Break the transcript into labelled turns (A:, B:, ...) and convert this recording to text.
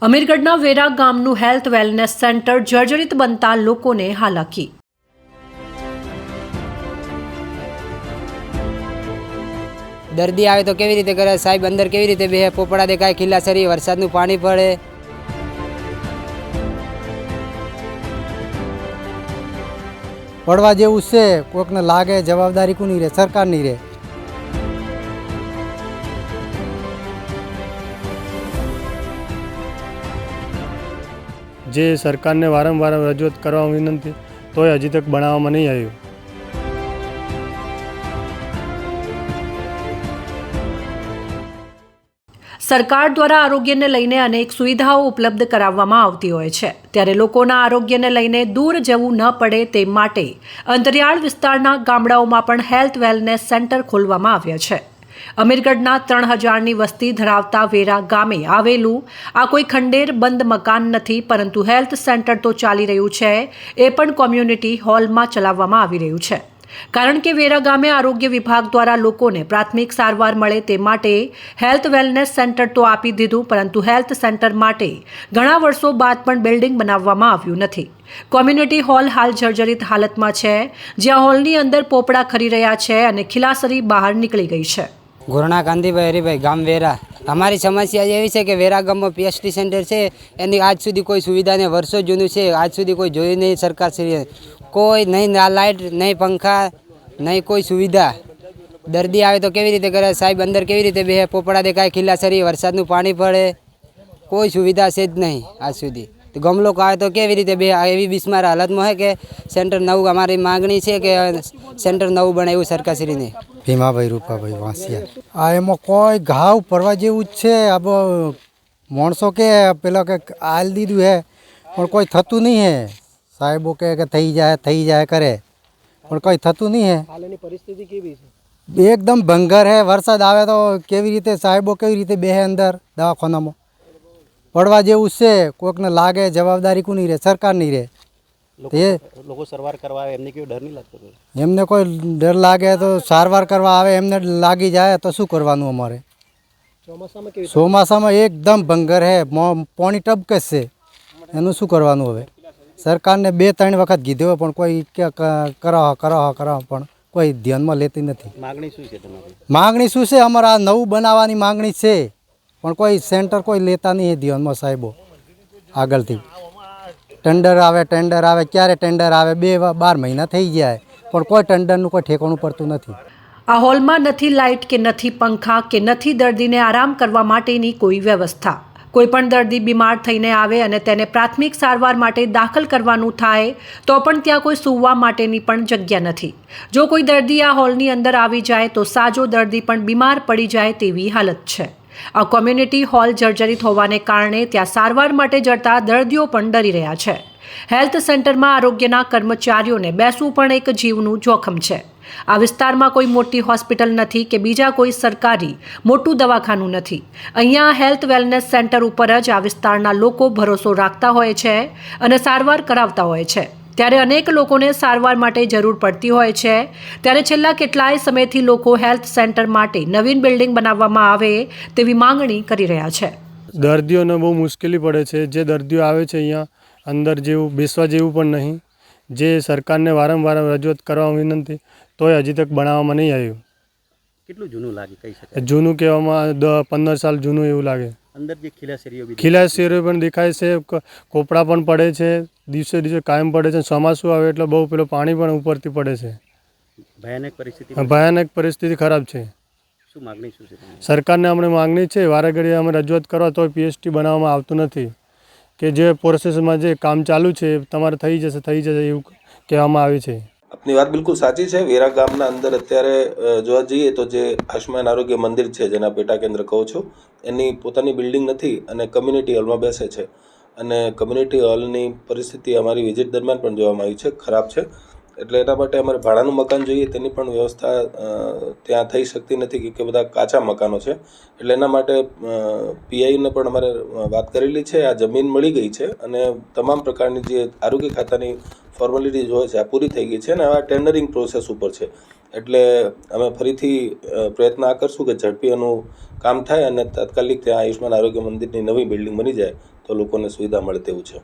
A: અમીરગઢના વેરા ગામનું health wellness centre જર્જરિત બનતા લોકોને હાલાકી।
B: દર્દી આવે તો કેવી રીતે કરે સાહેબ, અંદર કેવી રીતે બેહે, પોપડા દેખાય, ખીલાસરી, વરસાદનું પાણી પડે।
C: પડવા જેવું છે, કોઈકને લાગે જવાબદારી કોની રહે? સરકારની રહે।
D: જે સરકારને વારંવાર રજૂઆત કરવા વિનંતી તોય હજી તક બનાવવામાં નહીં આવ્યું।
A: સરકાર દ્વારા આરોગ્યને લઈને અનેક સુવિધાઓ ઉપલબ્ધ કરાવવામાં આવતી હોય છે, ત્યારે લોકોના આરોગ્યને લઈને દૂર જવું ન પડે તે માટે અંતરિયાળ વિસ્તારના ગામડાઓમાં પણ હેલ્થ વેલનેસ સેન્ટર ખોલવામાં આવ્યા છે। અમીરગઢના 3000ની વસ્તી ધરાવતા વેરા ગામે આવેલું આ કોઈ ખંડેર બંધ મકાન નથી, પરંતુ હેલ્થ સેન્ટર તો ચાલી રહ્યું છે, એ પણ કોમ્યુનિટી હોલમાં ચલાવવામાં આવી રહ્યું છે। કારણ કે વેરા ગામે આરોગ્ય વિભાગ દ્વારા લોકોને પ્રાથમિક સારવાર મળે તે માટે હેલ્થ વેલનેસ સેન્ટર તો આપી દીધું, પરંતુ હેલ્થ સેન્ટર માટે ઘણા વર્ષો બાદ પણ બિલ્ડિંગ બનાવવામાં આવ્યું નથી। કોમ્યુનિટી હોલ હાલ જર્જરિત હાલતમાં છે, જ્યાં હોલની અંદર પોપડા ખરી રહ્યા છે અને ખીલાસરી બહાર નીકળી ગઈ છે।
B: ઘોરણા કાંતિભાઈ હરિભાઈ, ગામ વેરા। અમારી સમસ્યા એવી છે કે વેરા ગામમાં પીએચટી સેન્ટર છે, એની આજ સુધી કોઈ સુવિધા નહીં, વર્ષો જૂનું છે, આજ સુધી કોઈ જોયું નહીં સરકારશ્રીએ। કોઈ નહીં લાઇટ, નહીં પંખા, નહીં કોઈ સુવિધા। દર્દી આવે તો કેવી રીતે કરે સાહેબ, અંદર કેવી રીતે બેહે, પોપડા દેખાય, ખીલાસરી, વરસાદનું પાણી પડે, કોઈ સુવિધા છે જ નહીં આજ સુધી। તો ગમલો આવે તો કેવી રીતે બે એવી બિસ્માર હાલતમાં છે કે સેન્ટર નવું, અમારી માગણી છે કે સેન્ટર નવું બને એવું સરકારશ્રીને।
C: ભીમાભાઈ રૂપાભાઈ વાંસિયા। આ એમાં કોઈ ઘાવ પડવા જેવું જ છે। આ માણસો કે પેલા કે આલ દીધું હે, પણ કોઈ થતું નહીં હે। સાહેબો કે થઈ જાય કરે, પણ કોઈ થતું નહીં હે।
E: હાલની પરિસ્થિતિ કેવી છે?
C: એકદમ ભંગર હે। વરસાદ આવે તો કેવી રીતે સાહેબો કેવી રીતે બેહે અંદર દવાખાનામાં? પડવા જેવું છે, કોઈકને લાગે જવાબદારી કોની રહે? સરકારની રહે।
E: લોકો સારવાર કરવા આવે એમને કેવો ડર નહીં લાગતો?
C: એમને કોઈ ડર લાગે તો સારવાર કરવા આવે, એમને લાગી જાય તો શું કરવાનું અમારે? ચોમાસામાં એકદમ ભંગર હે, પાણી ટપકે છે, એનું શું કરવાનું હવે? સરકારને 2-3 વખત કીધું પણ કોઈ કરો પણ કોઈ ધ્યાનમાં લેતી નથી।
E: માગણી શું છે તમારી?
C: માગણી શું છે? અમારે આ નવું બનાવવાની માગણી છે, પણ કોઈ સેન્ટર કોઈ લેતા નહીં ધ્યાનમાં સાહેબો। આગળથી ટેન્ડર આવે, ક્યારે ટેન્ડર આવે? 2-12 મહિના થઈ જાય, પણ કોઈ ટેન્ડરનું કોઈ ઠેકાણું પડતું નથી।
A: આ હોલમાં નથી લાઇટ કે નથી પંખા કે નથી દર્દીને આરામ કરવા માટેની કોઈ વ્યવસ્થા। કોઈ પણ દર્દી બીમાર થઈને આવે અને તેને પ્રાથમિક સારવાર માટે દાખલ કરવાનું થાય તો પણ ત્યાં કોઈ સૂવા માટેની પણ જગ્યા નથી। જો કોઈ દર્દી આ હોલની અંદર આવી જાય તો સાજો દર્દી પણ બીમાર પડી જાય તેવી હાલત છે। આ કોમ્યુનિટી હોલ જર્જરિત હોવાને કારણે ત્યાં સારવાર માટે જતા દર્દીઓ પણ ડરી રહ્યા છે। હેલ્થ સેન્ટરમાં આરોગ્યના કર્મચારીઓને બેસવું પણ એક જીવનું જોખમ છે। આ વિસ્તારમાં કોઈ મોટી હોસ્પિટલ નથી કે બીજા કોઈ સરકારી મોટું દવાખાનું નથી। અહીંયા હેલ્થ વેલનેસ સેન્ટર ઉપર જ આ વિસ્તારના લોકો ભરોસો રાખતા હોય છે અને સારવાર કરાવતા હોય છે। ત્યારે અનેક લોકોને સારવાર માટે જરૂર પડતી હોય છે, ત્યારે છેલ્લા કેટલાય સમયથી લોકો હેલ્થ સેન્ટર માટે નવીન બિલ્ડિંગ બનાવવામાં આવે તેવી માંગણી કરી રહ્યા છે।
D: દર્દીઓને બહુ મુશ્કેલી પડે છે। જે દર્દીઓ આવે છે અહીંયા અંદર જેવું બેસવા જેવું પણ નહીં। જે સરકારને વારંવાર રજૂઆત કરવા વિનંતી તોય હજી તક બનાવવામાં નહીં આવ્યું।
E: કેટલું જૂનું લાગે કહી શકાય?
D: જૂનું કહેવામાં 10-15 સાલ જૂનું એવું લાગે।
E: અંદર જે
D: ખીલાશેરીઓ પણ દેખાય છે, કોપડા પણ પડે છે, દિવસે કાયમ પડે છે। ચોમાસું આવે એટલે બહુ પેલું પાણી પણ ઉપરથી પડે છે। ભયાનક પરિસ્થિતિ ખરાબ છે।
E: શું માગણી શું છે?
D: સરકારને અમને માગણી છે, વારે ઘડીએ અમે રજૂઆત કરવા તોય પીએચટી બનાવવામાં આવતું નથી, કે જે પ્રોસેસમાં જે કામ ચાલુ છે તમારે થઈ જશે એવું કહેવામાં આવે છે।
F: આપની વાત બિલકુલ સાચી છે। વેરા ગામના અંદર અત્યારે જોવા જઈએ તો જે આયુષ્માન આરોગ્ય મંદિર છે, જેના પેટા કેન્દ્ર કહો છો, એની પોતાની બિલ્ડિંગ નથી અને કમ્યુનિટી હોલમાં બેસે છે। અને કમ્યુનિટી હોલની પરિસ્થિતિ અમારી વિઝિટ દરમિયાન પણ જોવામાં આવી છે, ખરાબ છે। એટલે એના માટે અમારે ભાડાનું મકાન જોઈએ, તેની પણ વ્યવસ્થા ત્યાં થઈ શકતી નથી કે બધા કાચા મકાનો છે। એટલે એના માટે પીઆઈને પણ અમારે વાત કરેલી છે। આ જમીન મળી ગઈ છે અને તમામ પ્રકારની જે આરોગ્ય ખાતાની ફોર્માલિટીઝ હોય છે આ પૂરી થઈ ગઈ છે અને આ ટેન્ડરિંગ પ્રોસેસ ઉપર છે। એટલે અમે ફરીથી પ્રયત્ન આ કરશું કે ઝડપી એનું કામ થાય અને તાત્કાલિક ત્યાં આયુષ્માન આરોગ્ય મંદિરની નવી બિલ્ડિંગ બની જાય તો લોકોને સુવિધા મળે તેવું છે.